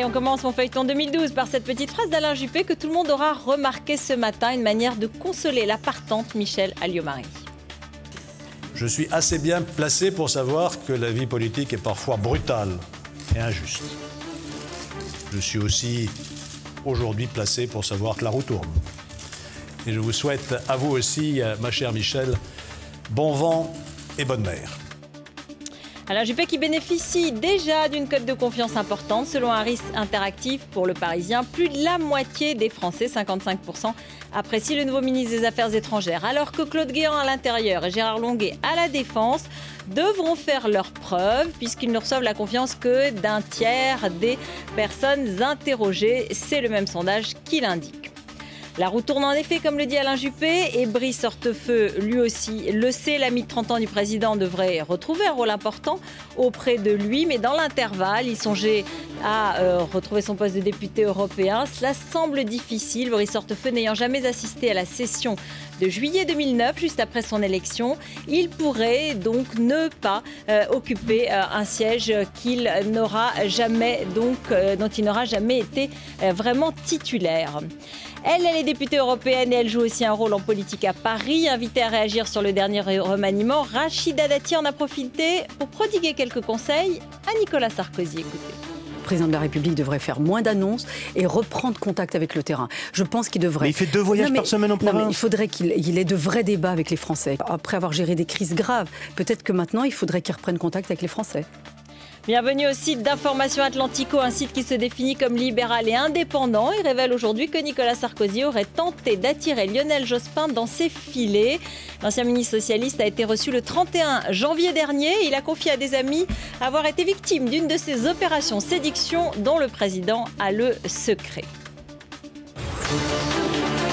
on commence mon feuilleton 2012 par cette petite phrase d'Alain Juppé que tout le monde aura remarqué ce matin, une manière de consoler la partante Michèle Alliot-Marie. Je suis assez bien placé pour savoir que la vie politique est parfois brutale et injuste. Je suis aussi aujourd'hui placé pour savoir que la roue tourne. Et je vous souhaite à vous aussi, ma chère Michèle, bon vent et bonne mer. Alain Juppé qui bénéficie déjà d'une cote de confiance importante. Selon Harris Interactive pour Le Parisien, plus de la moitié des Français, 55%, apprécient le nouveau ministre des Affaires étrangères. Alors que Claude Guéant à l'intérieur et Gérard Longuet à la défense devront faire leurs preuves puisqu'ils ne reçoivent la confiance que d'un tiers des personnes interrogées. C'est le même sondage qui l'indique. La roue tourne en effet, comme le dit Alain Juppé, et Brice Hortefeux, lui aussi, le sait. L'ami de 30 ans du président devrait retrouver un rôle important auprès de lui. Mais dans l'intervalle, il songeait à retrouver son poste de député européen. Cela semble difficile, Brice Hortefeux n'ayant jamais assisté à la session de juillet 2009, juste après son élection. Il pourrait donc ne pas occuper un siège qu'il n'aura jamais, dont il n'aura jamais été vraiment titulaire. Elle est députée européenne et elle joue aussi un rôle en politique à Paris. Invitée à réagir sur le dernier remaniement, Rachida Dati en a profité pour prodiguer quelques conseils à Nicolas Sarkozy. Écoutez. Le président de la République devrait faire moins d'annonces et reprendre contact avec le terrain. Je pense qu'il devrait... Mais il fait 2 voyages par semaine en province. Il faudrait qu'il ait de vrais débats avec les Français. Après avoir géré des crises graves, peut-être que maintenant, il faudrait qu'il reprenne contact avec les Français. Bienvenue au site d'Information Atlantico, un site qui se définit comme libéral et indépendant. Il révèle aujourd'hui que Nicolas Sarkozy aurait tenté d'attirer Lionel Jospin dans ses filets. L'ancien ministre socialiste a été reçu le 31 janvier dernier. Il a confié à des amis avoir été victime d'une de ces opérations séduction dont le président a le secret.